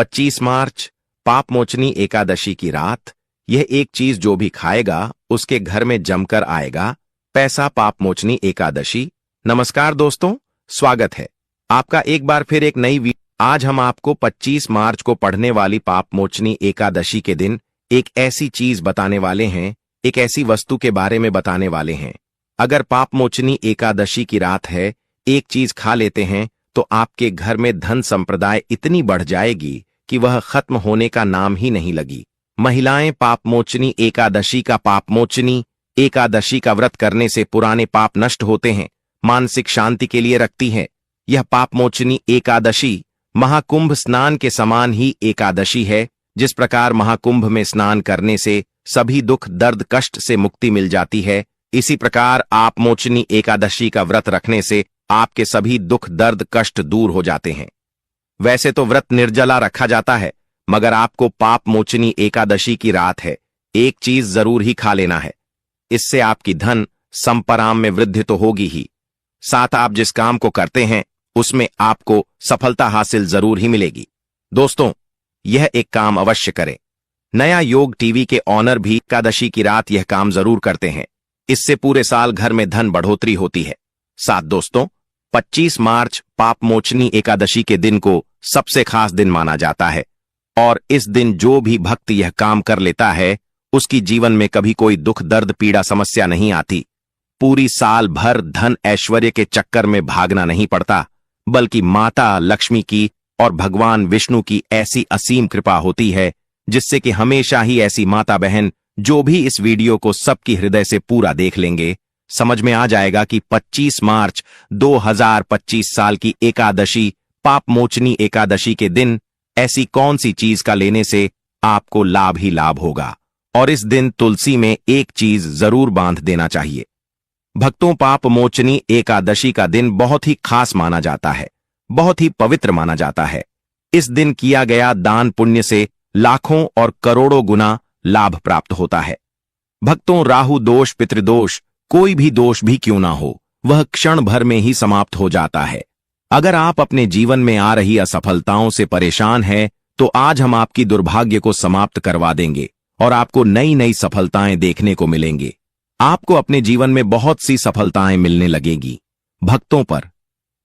25 मार्च पापमोचनी एकादशी की रात यह एक चीज जो भी खाएगा उसके घर में जमकर आएगा पैसा। पापमोचनी एकादशी। नमस्कार दोस्तों, स्वागत है आपका एक बार फिर एक नई वीडियो। आज हम आपको 25 मार्च को पढ़ने वाली पापमोचनी एकादशी के दिन एक ऐसी चीज बताने वाले हैं, एक ऐसी वस्तु के बारे में बताने वाले हैं। अगर पापमोचनी एकादशी की रात है, एक चीज खा लेते हैं तो आपके घर में धन संप्रदाय इतनी बढ़ जाएगी कि वह खत्म होने का नाम ही नहीं लगी। महिलाएं पापमोचनी एकादशी का व्रत करने से पुराने पाप नष्ट होते हैं, मानसिक शांति के लिए रखती हैं। यह पापमोचनी एकादशी महाकुंभ स्नान के समान ही एकादशी है। जिस प्रकार महाकुंभ में स्नान करने से सभी दुख दर्द कष्ट से मुक्ति मिल जाती है, इसी प्रकार पापमोचनी एकादशी का व्रत रखने से आपके सभी दुख दर्द कष्ट दूर हो जाते हैं। वैसे तो व्रत निर्जला रखा जाता है, मगर आपको पापमोचनी एकादशी की रात है, एक चीज जरूर ही खा लेना है। इससे आपकी धन संपराम में वृद्धि तो होगी ही, साथ आप जिस काम को करते हैं उसमें आपको सफलता हासिल जरूर ही मिलेगी। दोस्तों, यह एक काम अवश्य करें। नया योग टीवी के ऑनर भी एकादशी की रात यह काम जरूर करते हैं। इससे पूरे साल घर में धन बढ़ोतरी होती है। साथ दोस्तों, 25 मार्च पापमोचनी एकादशी के दिन को सबसे खास दिन माना जाता है और इस दिन जो भी भक्त यह काम कर लेता है उसकी जीवन में कभी कोई दुख दर्द पीड़ा समस्या नहीं आती। पूरी साल भर धन ऐश्वर्य के चक्कर में भागना नहीं पड़ता, बल्कि माता लक्ष्मी की और भगवान विष्णु की ऐसी असीम कृपा होती है जिससे कि हमेशा ही ऐसी माता बहन जो भी इस वीडियो को सबकी हृदय से पूरा देख लेंगे, समझ में आ जाएगा कि 25 मार्च 2025 साल की एकादशी पापमोचनी एकादशी के दिन ऐसी कौन सी चीज का लेने से आपको लाभ ही लाभ होगा। और इस दिन तुलसी में एक चीज जरूर बांध देना चाहिए। भक्तों, पापमोचनी एकादशी का दिन बहुत ही खास माना जाता है, बहुत ही पवित्र माना जाता है। इस दिन किया गया दान पुण्य से लाखों और करोड़ों गुना लाभ प्राप्त होता है। भक्तों, राहु दोष पितृदोष कोई भी दोष भी क्यों ना हो, वह क्षण भर में ही समाप्त हो जाता है। अगर आप अपने जीवन में आ रही असफलताओं से परेशान हैं, तो आज हम आपकी दुर्भाग्य को समाप्त करवा देंगे और आपको नई नई सफलताएं देखने को मिलेंगे। आपको अपने जीवन में बहुत सी सफलताएं मिलने लगेगी। भक्तों पर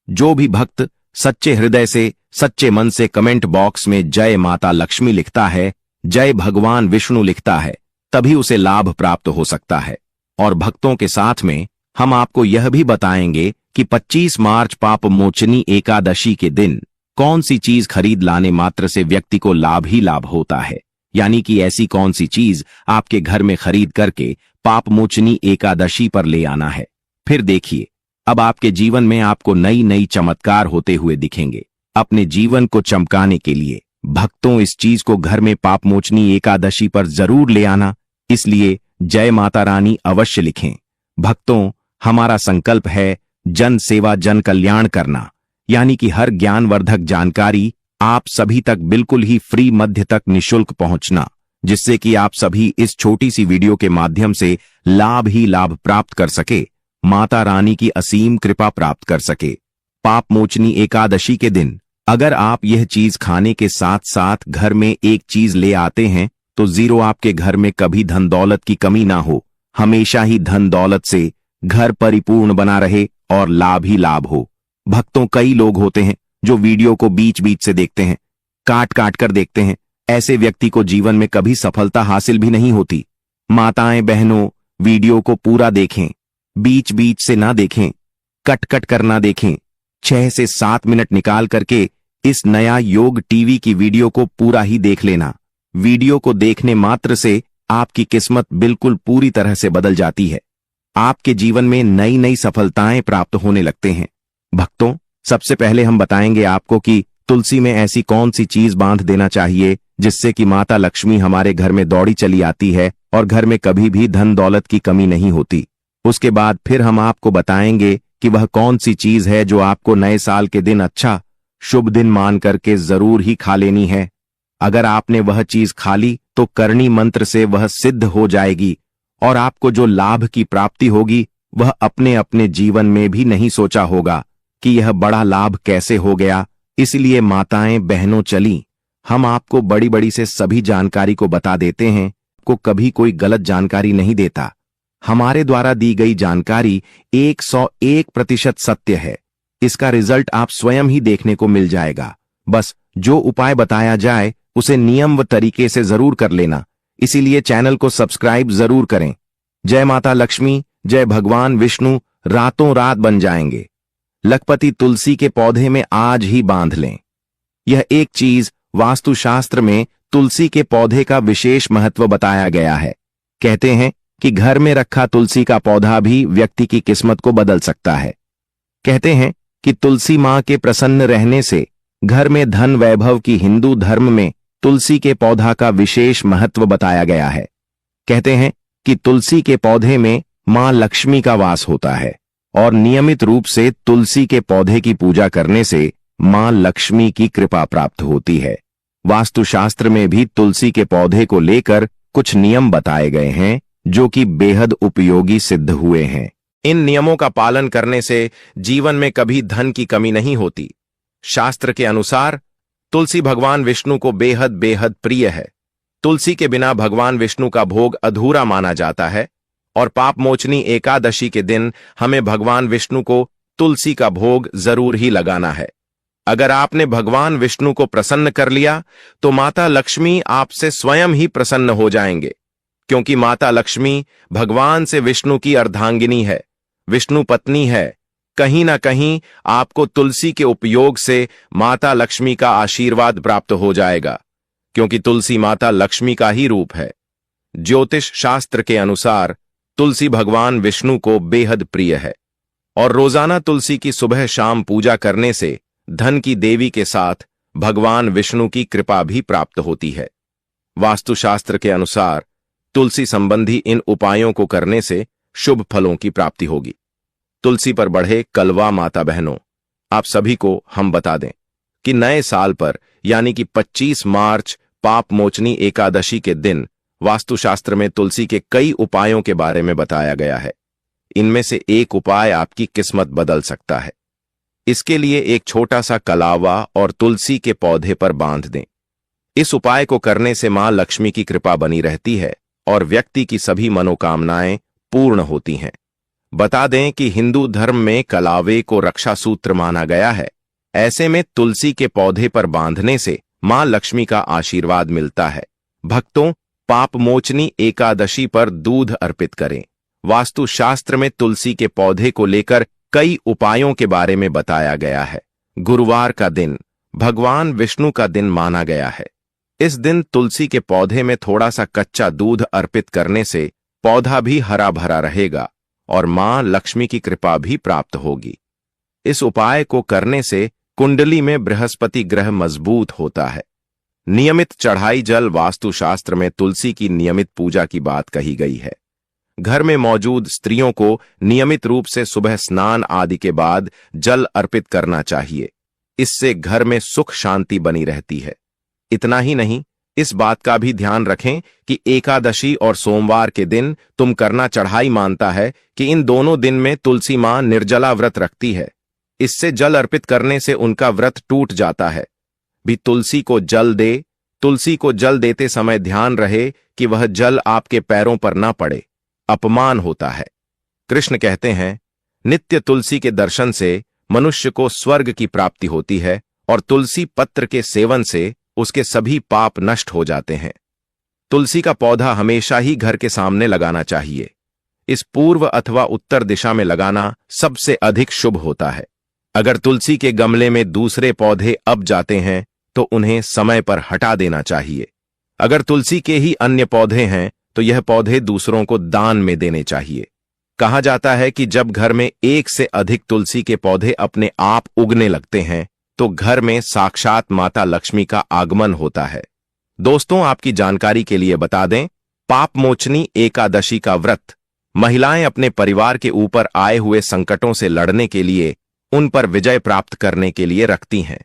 जो भी भक्त सच्चे हृदय से सच्चे मन से कमेंट बॉक्स में जय माता लक्ष्मी लिखता है, जय भगवान विष्णु लिखता है, तभी उसे लाभ प्राप्त हो सकता है। और भक्तों के साथ में हम आपको यह भी बताएंगे कि 25 मार्च पापमोचनी एकादशी के दिन कौन सी चीज खरीद लाने मात्र से व्यक्ति को लाभ ही लाभ होता है। यानी कि ऐसी कौन सी चीज आपके घर में खरीद करके पापमोचनी एकादशी पर ले आना है। फिर देखिए, अब आपके जीवन में आपको नई नई चमत्कार होते हुए दिखेंगे। अपने जीवन को चमकाने के लिए भक्तों इस चीज को घर में पापमोचनी एकादशी पर जरूर ले आना। इसलिए जय माता रानी अवश्य लिखें। भक्तों, हमारा संकल्प है जन सेवा जन कल्याण करना, यानी कि हर ज्ञानवर्धक जानकारी आप सभी तक बिल्कुल ही फ्री मध्य तक निशुल्क पहुंचना, जिससे कि आप सभी इस छोटी सी वीडियो के माध्यम से लाभ ही लाभ प्राप्त कर सके, माता रानी की असीम कृपा प्राप्त कर सके। पापमोचनी एकादशी के दिन अगर आप यह चीज खाने के साथ साथ घर में एक चीज ले आते हैं तो जीरो आपके घर में कभी धन दौलत की कमी ना हो, हमेशा ही धन दौलत से घर परिपूर्ण बना रहे और लाभ ही लाभ हो। भक्तों, कई लोग होते हैं जो वीडियो को बीच बीच से देखते हैं, काट काट कर देखते हैं। ऐसे व्यक्ति को जीवन में कभी सफलता हासिल भी नहीं होती। माताएं बहनों, वीडियो को पूरा देखें, बीच बीच से ना देखें, कट कट कर ना देखें। 6 से 7 मिनट निकाल करके इस नया योग टीवी की वीडियो को पूरा ही देख लेना। वीडियो को देखने मात्र से आपकी किस्मत बिल्कुल पूरी तरह से बदल जाती है। आपके जीवन में नई नई सफलताएं प्राप्त होने लगते हैं। भक्तों, सबसे पहले हम बताएंगे आपको कि तुलसी में ऐसी कौन सी चीज बांध देना चाहिए जिससे कि माता लक्ष्मी हमारे घर में दौड़ी चली आती है और घर में कभी भी धन दौलत की कमी नहीं होती। उसके बाद फिर हम आपको बताएंगे कि वह कौन सी चीज है जो आपको नए साल के दिन अच्छा शुभ दिन मान करके जरूर ही खा लेनी है। अगर आपने वह चीज खा ली तो करणी मंत्र से वह सिद्ध हो जाएगी और आपको जो लाभ की प्राप्ति होगी वह अपने अपने जीवन में भी नहीं सोचा होगा कि यह बड़ा लाभ कैसे हो गया। इसलिए माताएं बहनों चली, हम आपको बड़ी बड़ी से सभी जानकारी को बता देते हैं, को कभी कोई गलत जानकारी नहीं देता। हमारे द्वारा दी गई जानकारी 101% सत्य है। इसका रिजल्ट आप स्वयं ही देखने को मिल जाएगा। बस जो उपाय बताया जाए उसे नियम व तरीके से जरूर कर लेना। इसीलिए चैनल को सब्सक्राइब जरूर करें। जय माता लक्ष्मी, जय भगवान विष्णु रातों रात बन जाएंगे। लखपति तुलसी के पौधे में आज ही बांध लें। यह एक चीज वास्तुशास्त्र में तुलसी के पौधे का विशेष महत्व बताया गया है। कहते हैं कि घर में रखा तुलसी का पौधा भी व्यक्ति की किस्मत को बदल सकता है। कहते हैं कि तुलसी मां के प्रसन्न रहने से घर में धन वैभव की हिंदू धर्म में तुलसी के पौधा का विशेष महत्व बताया गया है। कहते हैं कि तुलसी के पौधे में मां लक्ष्मी का वास होता है और नियमित रूप से तुलसी के पौधे की पूजा करने से मां लक्ष्मी की कृपा प्राप्त होती है। वास्तुशास्त्र में भी तुलसी के पौधे को लेकर कुछ नियम बताए गए हैं जो कि बेहद उपयोगी सिद्ध हुए हैं। इन नियमों का पालन करने से जीवन में कभी धन की कमी नहीं होती। शास्त्र के अनुसार तुलसी भगवान विष्णु को बेहद बेहद प्रिय है। तुलसी के बिना भगवान विष्णु का भोग अधूरा माना जाता है और पाप मोचनी एकादशी के दिन हमें भगवान विष्णु को तुलसी का भोग जरूर ही लगाना है। अगर आपने भगवान विष्णु को प्रसन्न कर लिया तो माता लक्ष्मी आपसे स्वयं ही प्रसन्न हो जाएंगे, क्योंकि माता लक्ष्मी भगवान से विष्णु की अर्धांगिनी है, विष्णु पत्नी है। कहीं ना कहीं आपको तुलसी के उपयोग से माता लक्ष्मी का आशीर्वाद प्राप्त हो जाएगा, क्योंकि तुलसी माता लक्ष्मी का ही रूप है। ज्योतिष शास्त्र के अनुसार तुलसी भगवान विष्णु को बेहद प्रिय है और रोजाना तुलसी की सुबह शाम पूजा करने से धन की देवी के साथ भगवान विष्णु की कृपा भी प्राप्त होती है। वास्तुशास्त्र के अनुसार तुलसी संबंधी इन उपायों को करने से शुभ फलों की प्राप्ति होगी। तुलसी पर बढ़े कलवा माता बहनों, आप सभी को हम बता दें कि नए साल पर यानी कि 25 मार्च पाप मोचनी एकादशी के दिन वास्तुशास्त्र में तुलसी के कई उपायों के बारे में बताया गया है। इनमें से एक उपाय आपकी किस्मत बदल सकता है। इसके लिए एक छोटा सा कलावा और तुलसी के पौधे पर बांध दें। इस उपाय को करने से मां लक्ष्मी की कृपा बनी रहती है और व्यक्ति की सभी मनोकामनाएं पूर्ण होती हैं। बता दें कि हिंदू धर्म में कलावे को रक्षा सूत्र माना गया है। ऐसे में तुलसी के पौधे पर बांधने से मां लक्ष्मी का आशीर्वाद मिलता है। भक्तों, पाप मोचनी एकादशी पर दूध अर्पित करें। वास्तुशास्त्र में तुलसी के पौधे को लेकर कई उपायों के बारे में बताया गया है। गुरुवार का दिन भगवान विष्णु का दिन माना गया है। इस दिन तुलसी के पौधे में थोड़ा सा कच्चा दूध अर्पित करने से पौधा भी हरा भरा रहेगा और मां लक्ष्मी की कृपा भी प्राप्त होगी। इस उपाय को करने से कुंडली में बृहस्पति ग्रह मजबूत होता है। नियमित चढ़ाई जल वास्तुशास्त्र में तुलसी की नियमित पूजा की बात कही गई है। घर में मौजूद स्त्रियों को नियमित रूप से सुबह स्नान आदि के बाद जल अर्पित करना चाहिए। इससे घर में सुख शांति बनी रहती है। इतना ही नहीं, इस बात का भी ध्यान रखें कि एकादशी और सोमवार के दिन तुम करना चढ़ाई मानता है कि इन दोनों दिन में तुलसी मां निर्जला व्रत रखती है। इससे जल अर्पित करने से उनका व्रत टूट जाता है। भी तुलसी को जल दे। तुलसी को जल देते समय ध्यान रहे कि वह जल आपके पैरों पर ना पड़े, अपमान होता है। कृष्ण कहते हैं, नित्य तुलसी के दर्शन से मनुष्य को स्वर्ग की प्राप्ति होती है और तुलसी पत्र के सेवन से उसके सभी पाप नष्ट हो जाते हैं। तुलसी का पौधा हमेशा ही घर के सामने लगाना चाहिए। इस पूर्व अथवा उत्तर दिशा में लगाना सबसे अधिक शुभ होता है। अगर तुलसी के गमले में दूसरे पौधे अब जाते हैं तो उन्हें समय पर हटा देना चाहिए। अगर तुलसी के ही अन्य पौधे हैं तो यह पौधे दूसरों को दान में देने चाहिए। कहा जाता है कि जब घर में एक से अधिक तुलसी के पौधे अपने आप उगने लगते हैं तो घर में साक्षात माता लक्ष्मी का आगमन होता है। दोस्तों, आपकी जानकारी के लिए बता दें, पाप मोचनी एकादशी का व्रत महिलाएं अपने परिवार के ऊपर आए हुए संकटों से लड़ने के लिए, उन पर विजय प्राप्त करने के लिए रखती हैं।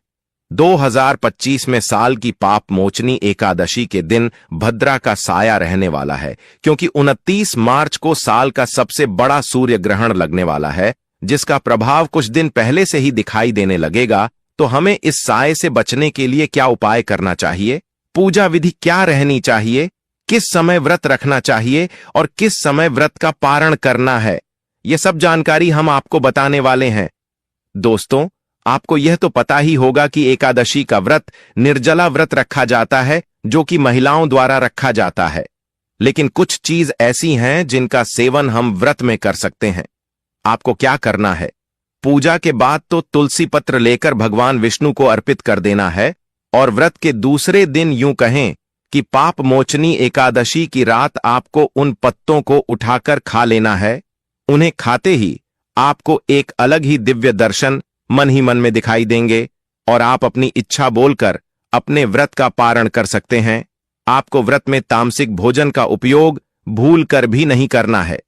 2025 में साल की पाप मोचनी एकादशी के दिन भद्रा का साया रहने वाला है, क्योंकि 29 मार्च को साल का सबसे बड़ा सूर्य ग्रहण लगने वाला है, जिसका प्रभाव कुछ दिन पहले से ही दिखाई देने लगेगा। तो हमें इस साए से बचने के लिए क्या उपाय करना चाहिए, पूजा विधि क्या रहनी चाहिए, किस समय व्रत रखना चाहिए और किस समय व्रत का पारण करना है, यह सब जानकारी हम आपको बताने वाले हैं। दोस्तों, आपको यह तो पता ही होगा कि एकादशी का व्रत निर्जला व्रत रखा जाता है, जो कि महिलाओं द्वारा रखा जाता है। लेकिन कुछ चीज ऐसी हैं जिनका सेवन हम व्रत में कर सकते हैं। आपको क्या करना है, पूजा के बाद तो तुलसी पत्र लेकर भगवान विष्णु को अर्पित कर देना है और व्रत के दूसरे दिन यूं कहें कि पाप मोचनी एकादशी की रात आपको उन पत्तों को उठाकर खा लेना है। उन्हें खाते ही आपको एक अलग ही दिव्य दर्शन मन ही मन में दिखाई देंगे और आप अपनी इच्छा बोलकर अपने व्रत का पारण कर सकते हैं। आपको व्रत में तामसिक भोजन का उपयोग भूल कर भी नहीं करना है।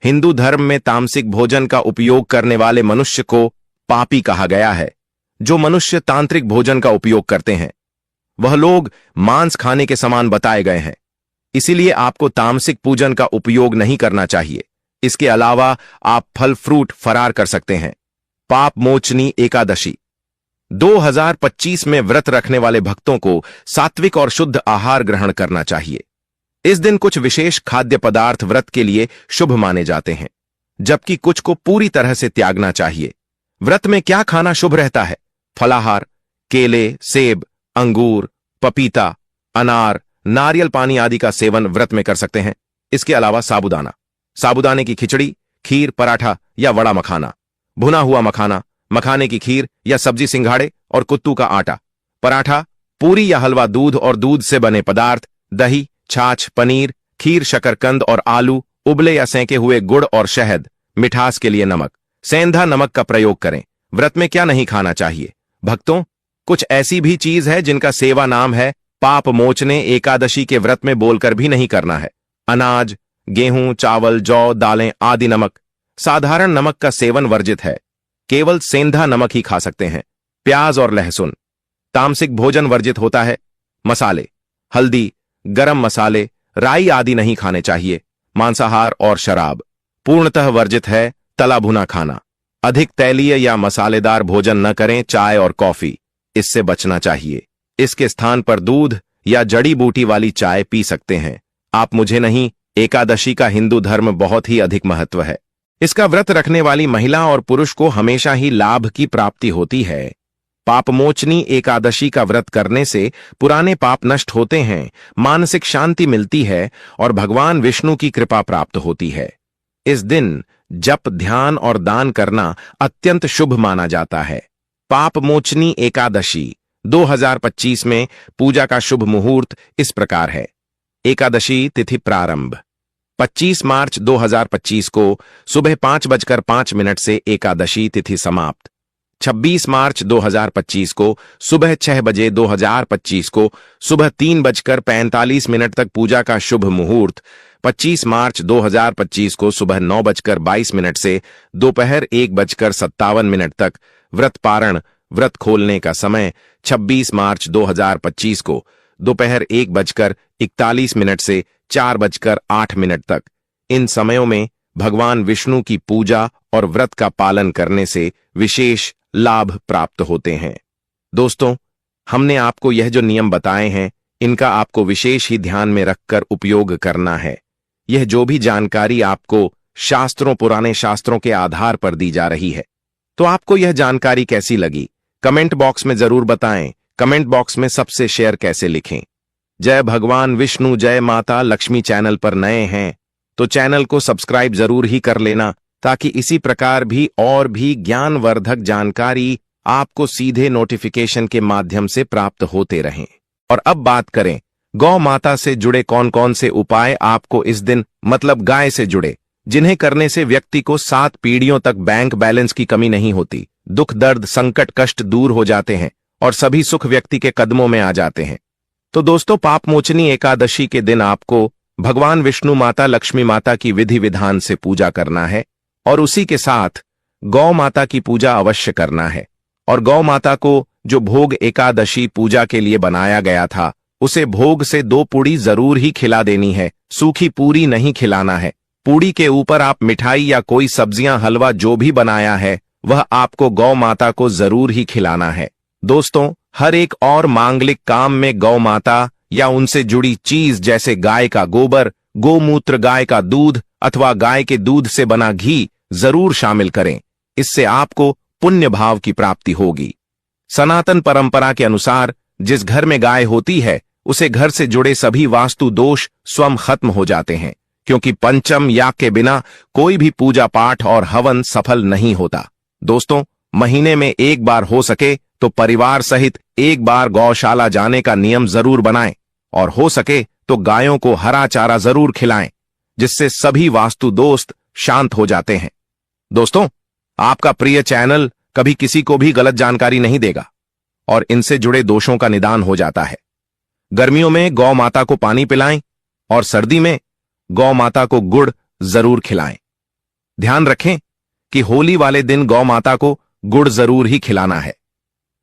हिंदू धर्म में तामसिक भोजन का उपयोग करने वाले मनुष्य को पापी कहा गया है। जो मनुष्य तांत्रिक भोजन का उपयोग करते हैं वह लोग मांस खाने के समान बताए गए हैं। इसीलिए आपको तामसिक पूजन का उपयोग नहीं करना चाहिए। इसके अलावा आप फल फ्रूट फरार कर सकते हैं। पाप मोचनी एकादशी 2025 में व्रत रखने वाले भक्तों को सात्विक और शुद्ध आहार ग्रहण करना चाहिए। इस दिन कुछ विशेष खाद्य पदार्थ व्रत के लिए शुभ माने जाते हैं, जबकि कुछ को पूरी तरह से त्यागना चाहिए। व्रत में क्या खाना शुभ रहता है? फलाहार, केले, सेब, अंगूर, पपीता, अनार, नारियल पानी आदि का सेवन व्रत में कर सकते हैं। इसके अलावा साबूदाना, साबूदाने की खिचड़ी, खीर, पराठा या वड़ा मखाना, भुना हुआ मखाना, मखाने की खीर या सब्जी सिंघाड़े और कुत्तू का आटा, पराठा, पूरी या हलवा, दूध और दूध से बने पदार्थ, दही, छाछ, पनीर, खीर, शकरकंद और आलू, उबले या सेंके हुए गुड़ और शहद, मिठास के लिए नमक, सेंधा नमक का प्रयोग करें। व्रत में क्या नहीं खाना चाहिए? भक्तों, कुछ ऐसी भी चीज है जिनका सेवा नाम है पाप मोचने एकादशी के व्रत में बोलकर भी नहीं करना है। अनाज, गेहूं, चावल, जौ, दालें आदि नमक, साधारण नमक का सेवन वर्जित है। केवल सेंधा नमक ही खा सकते हैं। प्याज और लहसुन, तामसिक भोजन वर्जित होता है। मसाले, हल्दी, गरम मसाले, राई आदि नहीं खाने चाहिए। मांसाहार और शराब पूर्णतः वर्जित है। तला भुना खाना, अधिक तैलीय या मसालेदार भोजन न करें। चाय और कॉफी, इससे बचना चाहिए। इसके स्थान पर दूध या जड़ी बूटी वाली चाय पी सकते हैं। आप मुझे नहीं, एकादशी का हिंदू धर्म बहुत ही अधिक महत्व है। इसका व्रत रखने वाली महिला और पुरुष को हमेशा ही लाभ की प्राप्ति होती है। पापमोचनी एकादशी का व्रत करने से पुराने पाप नष्ट होते हैं, मानसिक शांति मिलती है और भगवान विष्णु की कृपा प्राप्त होती है। इस दिन जप, ध्यान और दान करना अत्यंत शुभ माना जाता है। पापमोचनी एकादशी 2025 में पूजा का शुभ मुहूर्त इस प्रकार है। एकादशी तिथि प्रारंभ 25 मार्च 2025 को सुबह 5:05 से एकादशी तिथि समाप्त। 26 मार्च 2025 को सुबह 6 बजे 2025 को सुबह 3:45 तक पूजा का शुभ मुहूर्त। 25 मार्च 2025 को सुबह 9:22 से दोपहर 1:57 तक व्रत पारण। व्रत खोलने का समय 26 मार्च 2025 को दोपहर 1:41 से 4:08 तक। इन समयों में भगवान विष्णु की पूजा और व्रत का पालन करने से विशेष लाभ प्राप्त होते हैं। दोस्तों, हमने आपको यह जो नियम बताए हैं, इनका आपको विशेष ही ध्यान में रखकर उपयोग करना है। यह जो भी जानकारी आपको शास्त्रों, पुराने शास्त्रों के आधार पर दी जा रही है, तो आपको यह जानकारी कैसी लगी? कमेंट बॉक्स में जरूर बताएं। कमेंट बॉक्स में सबसे शेयर कैसे लिखें। जय भगवान विष्णु, जय माता लक्ष्मी। चैनल पर नए हैं तो चैनल को सब्सक्राइब जरूर ही कर लेना, ताकि इसी प्रकार भी और भी ज्ञानवर्धक जानकारी आपको सीधे नोटिफिकेशन के माध्यम से प्राप्त होते रहें। और अब बात करें गौ माता से जुड़े कौन कौन से उपाय आपको इस दिन, मतलब गाय से जुड़े, जिन्हें करने से व्यक्ति को 7 पीढ़ियों तक बैंक बैलेंस की कमी नहीं होती, दुख, दर्द, संकट, कष्ट दूर हो जाते हैं और सभी सुख व्यक्ति के कदमों में आ जाते हैं। तो दोस्तों, पापमोचनी एकादशी के दिन आपको भगवान विष्णु माता लक्ष्मी माता की विधि विधान से पूजा करना है और उसी के साथ गौ माता की पूजा अवश्य करना है। और गौ माता को जो भोग एकादशी पूजा के लिए बनाया गया था, उसे भोग से 2 पूड़ी जरूर ही खिला देनी है। सूखी पूरी नहीं खिलाना है। पूड़ी के ऊपर आप मिठाई या कोई सब्जियां, हलवा जो भी बनाया है, वह आपको गौ माता को जरूर ही खिलाना है। दोस्तों, हर एक और मांगलिक काम में गौ माता या उनसे जुड़ी चीज जैसे गाय का गोबर, गोमूत्र, गाय का दूध अथवा गाय के दूध से बना घी जरूर शामिल करें। इससे आपको पुण्य भाव की प्राप्ति होगी। सनातन परंपरा के अनुसार जिस घर में गाय होती है उसे घर से जुड़े सभी वास्तु दोष स्वयं खत्म हो जाते हैं, क्योंकि पंचम याग के बिना कोई भी पूजा पाठ और हवन सफल नहीं होता। दोस्तों, महीने में एक बार हो सके तो परिवार सहित एक बार गौशाला जाने का नियम जरूर बनाएं और हो सके तो गायों को हरा चारा जरूर खिलाएं, जिससे सभी वास्तु दोस्त शांत हो जाते हैं। दोस्तों, आपका प्रिय चैनल कभी किसी को भी गलत जानकारी नहीं देगा और इनसे जुड़े दोषों का निदान हो जाता है। गर्मियों में गौ माता को पानी पिलाएं और सर्दी में गौ माता को गुड़ जरूर खिलाएं। ध्यान रखें कि होली वाले दिन गौ माता को गुड़ जरूर ही खिलाना है।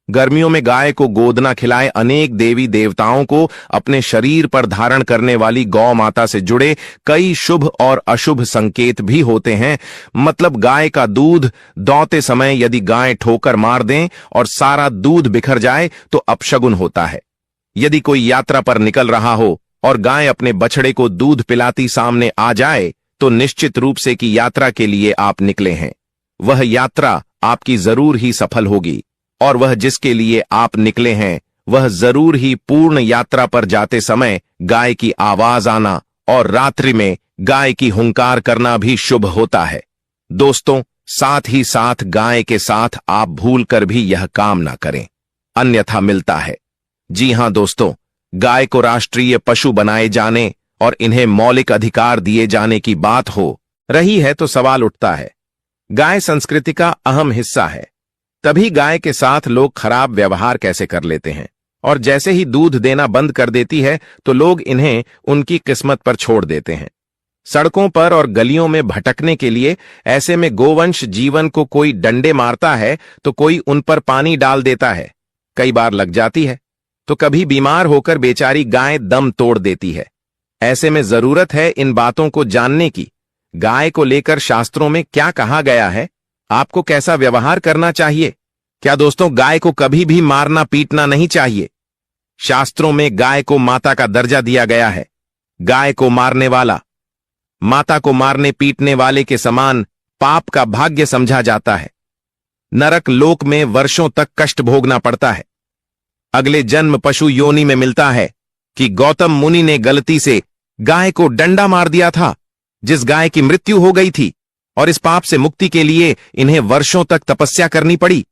गर्मियों में गाय को गोदना खिलाए। अनेक देवी देवताओं को अपने शरीर पर धारण करने वाली गौ माता से जुड़े कई शुभ और अशुभ संकेत भी होते हैं। मतलब गाय का दूध दौते समय यदि गाय ठोकर मार दें और सारा दूध बिखर जाए तो अपशगुन होता है। यदि कोई यात्रा पर निकल रहा हो और गाय अपने बछड़े को दूध पिलाती सामने आ जाए तो निश्चित रूप से कि यात्रा के लिए आप निकले हैं। वह यात्रा आपकी जरूर ही सफल होगी और वह जिसके लिए आप निकले हैं वह जरूर ही पूर्ण यात्रा पर जाते समय गाय की आवाज आना और रात्रि में गाय की हुंकार करना भी शुभ होता है। दोस्तों, साथ ही साथ गाय के साथ आप भूल कर भी यह काम ना करें, अन्यथा मिलता है। जी हां दोस्तों, गाय को राष्ट्रीय पशु बनाए जाने और इन्हें मौलिक अधिकार दिए जाने की बात हो रही है तो सवाल उठता है, गाय संस्कृति का अहम हिस्सा है, तभी गाय के साथ लोग खराब व्यवहार कैसे कर लेते हैं और जैसे ही दूध देना बंद कर देती है तो लोग इन्हें उनकी किस्मत पर छोड़ देते हैं। सड़कों पर और गलियों में भटकने के लिए ऐसे में गोवंश जीवन को कोई डंडे मारता है तो कोई उन पर पानी डाल देता है, कई बार लग जाती है तो कभी बीमार होकर बेचारी गाय दम तोड़ देती है। ऐसे में जरूरत है इन बातों को जानने की। गाय को लेकर शास्त्रों में क्या कहा गया है, आपको कैसा व्यवहार करना चाहिए। क्या दोस्तों, गाय को कभी भी मारना पीटना नहीं चाहिए। शास्त्रों में गाय को माता का दर्जा दिया गया है। गाय को मारने वाला माता को मारने पीटने वाले के समान पाप का भाग्य समझा जाता है। नरक लोक में वर्षों तक कष्ट भोगना पड़ता है। अगले जन्म पशु योनि में मिलता है कि गौतम मुनि ने गलती से गाय को डंडा मार दिया था, जिस गाय की मृत्यु हो गई थी, और इस पाप से मुक्ति के लिए इन्हें वर्षों तक तपस्या करनी पड़ी।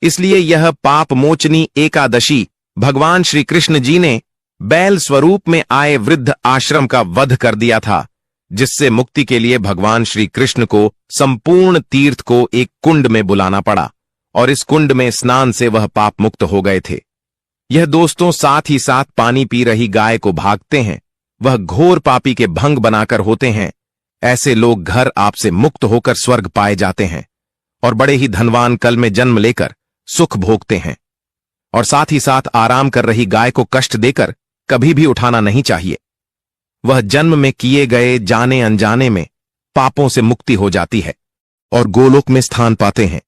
इसलिए यह पाप मोचनी एकादशी भगवान श्री कृष्ण जी ने बैल स्वरूप में आए वृद्ध आश्रम का वध कर दिया था, जिससे मुक्ति के लिए भगवान श्री कृष्ण को संपूर्ण तीर्थ को एक कुंड में बुलाना पड़ा और इस कुंड में स्नान से वह पाप मुक्त हो गए थे। यह दोस्तों साथ ही साथ पानी पी रही गाय को भागते हैं, वह घोर पापी के भंग बनाकर होते हैं। ऐसे लोग घर आपसे मुक्त होकर स्वर्ग पाए जाते हैं और बड़े ही धनवान कल में जन्म लेकर सुख भोगते हैं। और साथ ही साथ आराम कर रही गाय को कष्ट देकर कभी भी उठाना नहीं चाहिए। वह जन्म में किए गए जाने अनजाने में पापों से मुक्ति हो जाती है और गोलोक में स्थान पाते हैं।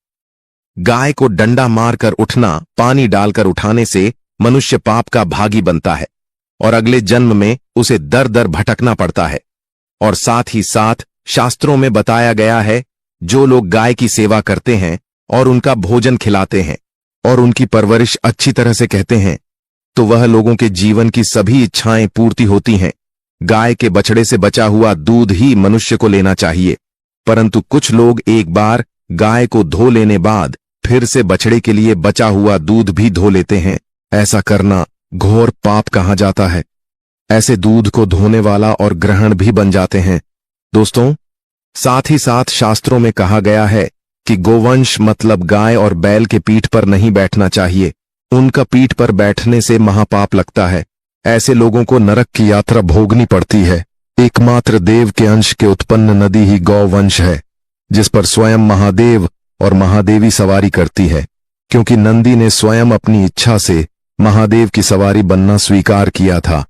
गाय को डंडा मारकर उठना, पानी डालकर उठाने से मनुष्य पाप का भागी बनता है और अगले जन्म में उसे दर दर भटकना पड़ता है। और साथ ही साथ शास्त्रों में बताया गया है, जो लोग गाय की सेवा करते हैं और उनका भोजन खिलाते हैं और उनकी परवरिश अच्छी तरह से कहते हैं, तो वह लोगों के जीवन की सभी इच्छाएं पूर्ति होती हैं। गाय के बछड़े से बचा हुआ दूध ही मनुष्य को लेना चाहिए, परंतु कुछ लोग एक बार गाय को धो लेने बाद फिर से बछड़े के लिए बचा हुआ दूध भी धो लेते हैं। ऐसा करना घोर पाप कहा जाता है। ऐसे दूध को धोने वाला और ग्रहण भी बन जाते हैं। दोस्तों, साथ ही साथ शास्त्रों में कहा गया है कि गोवंश मतलब गाय और बैल के पीठ पर नहीं बैठना चाहिए। उनका पीठ पर बैठने से महापाप लगता है। ऐसे लोगों को नरक की यात्रा भोगनी पड़ती है। एकमात्र देव के अंश के उत्पन्न नदी ही गौवंश है, जिस पर स्वयं महादेव और महादेवी सवारी करती है, क्योंकि नंदी ने स्वयं अपनी इच्छा से महादेव की सवारी बनना स्वीकार किया था।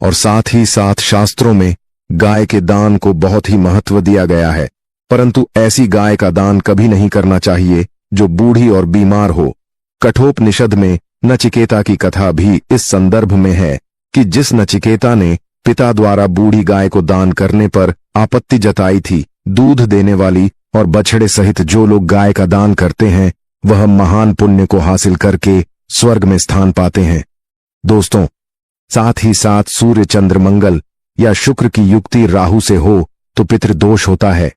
और साथ ही साथ शास्त्रों में गाय के दान को बहुत ही महत्व दिया गया है, परंतु ऐसी गाय का दान कभी नहीं करना चाहिए जो बूढ़ी और बीमार हो। कठोपनिषद में नचिकेता की कथा भी इस संदर्भ में है कि जिस नचिकेता ने पिता द्वारा बूढ़ी गाय को दान करने पर आपत्ति जताई थी, दूध देने वाली और बछड़े सहित जो लोग गाय का दान करते हैं वह महान पुण्य को हासिल करके स्वर्ग में स्थान पाते हैं। दोस्तों, साथ ही साथ सूर्य चंद्र मंगल या शुक्र की युक्ति राहु से हो तो पितृदोष होता है।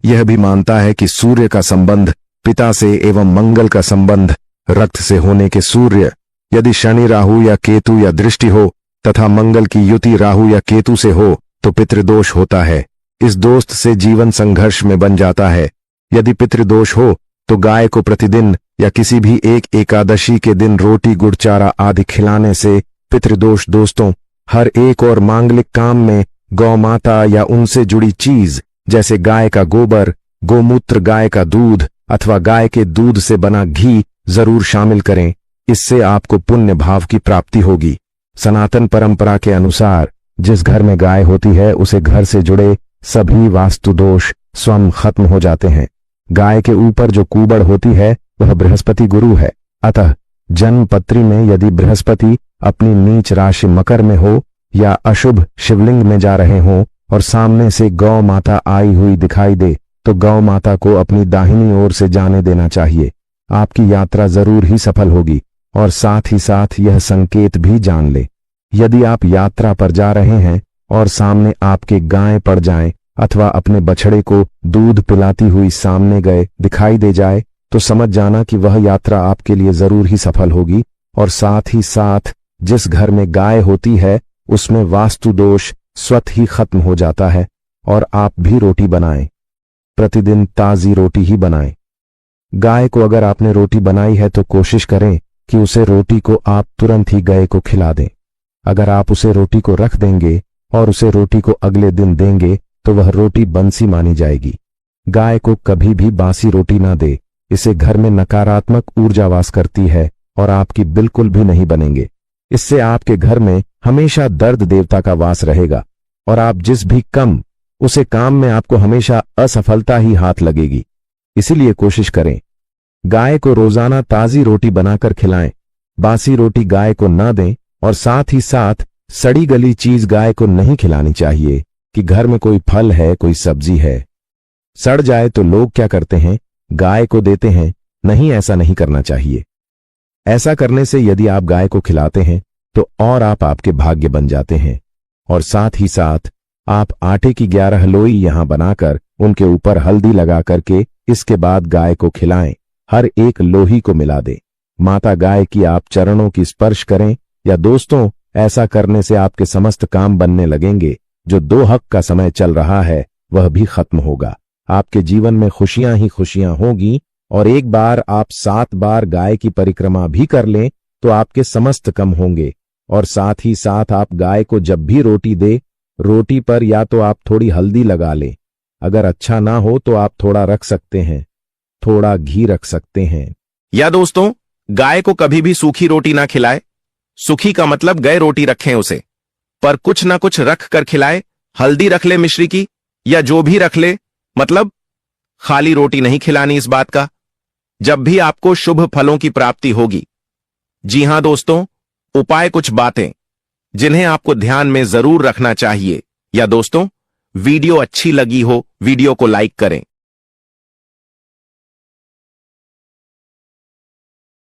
यह भी मानता है कि सूर्य का संबंध पिता से एवं मंगल का संबंध रक्त से होने के सूर्य, यदि शनि राहु या केतु या दृष्टि हो तथा मंगल की युति राहु या केतु से हो तो पितृदोष होता है। इस दोस्त से जीवन संघर्ष में बन जाता है। यदि पितृदोष हो तो गाय को प्रतिदिन या किसी भी एक एकादशी के दिन रोटी गुड़ चारा आदि खिलाने से पितृदोष दोस्तों हर एक और मांगलिक काम में गौ माता या उनसे जुड़ी चीज जैसे गाय का गोबर, गोमूत्र, गाय का दूध अथवा गाय के दूध से बना घी जरूर शामिल करें। इससे आपको पुण्य भाव की प्राप्ति होगी। सनातन परंपरा के अनुसार जिस घर में गाय होती है उसे घर से जुड़े सभी वास्तु दोष स्वयं खत्म हो जाते हैं। गाय के ऊपर जो कुबड़ होती है वह बृहस्पति गुरु है। अतः जन्म पत्री में यदि बृहस्पति अपनी नीच राशि मकर में हो या अशुभ शिवलिंग में जा रहे हों और सामने से गौ माता आई हुई दिखाई दे तो गौ माता को अपनी दाहिनी ओर से जाने देना चाहिए। आपकी यात्रा जरूर ही सफल होगी। और साथ ही साथ यह संकेत भी जान ले, यदि आप यात्रा पर जा रहे हैं और सामने आपके गाय पड़ जाएं अथवा अपने बछड़े को दूध पिलाती हुई सामने गए दिखाई दे जाए तो समझ जाना कि वह यात्रा आपके लिए जरूर ही सफल होगी। और साथ ही साथ जिस घर में गाय होती है उसमें वास्तु दोष स्वतः ही खत्म हो जाता है। और आप भी रोटी बनाएं, प्रतिदिन ताजी रोटी ही बनाएं। गाय को अगर आपने रोटी बनाई है तो कोशिश करें कि उसे रोटी को आप तुरंत ही गाय को खिला दें। अगर आप उसे रोटी को रख देंगे और उसे रोटी को अगले दिन देंगे तो वह रोटी बंसी मानी जाएगी। गाय को कभी भी बासी रोटी ना दे, इसे घर में नकारात्मक ऊर्जा वास करती है और आपकी बिल्कुल भी नहीं बनेंगे। इससे आपके घर में हमेशा दर्द देवता का वास रहेगा और आप जिस भी उसे काम में आपको हमेशा असफलता ही हाथ लगेगी। इसीलिए कोशिश करें गाय को रोजाना ताजी रोटी बनाकर खिलाएं, बासी रोटी गाय को ना दें और साथ ही साथ सड़ी गली चीज गाय को नहीं खिलानी चाहिए कि घर में कोई फल है, कोई सब्जी है, सड़ जाए तो लोग क्या करते हैं, गाय को देते हैं। नहीं, ऐसा नहीं करना चाहिए। ऐसा करने से यदि आप गाय को खिलाते हैं तो और आप आपके भाग्य बन जाते हैं। और साथ ही साथ आप आटे की 11 लोई यहां बनाकर उनके ऊपर हल्दी लगा करके इसके बाद गाय को खिलाएं। हर एक लोही को मिला दें। माता गाय की आप चरणों की स्पर्श करें। या दोस्तों, ऐसा करने से आपके समस्त काम बनने लगेंगे। जो दो हक का समय चल रहा है वह भी खत्म होगा। आपके जीवन में खुशियां ही खुशियां होगी। और एक बार आप 7 बार गाय की परिक्रमा भी कर लें तो आपके समस्त कम होंगे। और साथ ही साथ आप गाय को जब भी रोटी दे, रोटी पर या तो आप थोड़ी हल्दी लगा लें, अगर अच्छा ना हो तो आप थोड़ा रख सकते हैं, थोड़ा घी रख सकते हैं। या दोस्तों, गाय को कभी भी सूखी रोटी ना खिलाए। सूखी का मतलब गए रोटी रखें उसे, पर कुछ ना कुछ रख कर खिलाए। हल्दी रख ले मिश्री की या जो भी रख ले, मतलब खाली रोटी नहीं खिलानी। इस बात का जब भी आपको शुभ फलों की प्राप्ति होगी। जी हां दोस्तों, उपाय कुछ बातें जिन्हें आपको ध्यान में जरूर रखना चाहिए। या दोस्तों, वीडियो अच्छी लगी हो वीडियो को लाइक करें।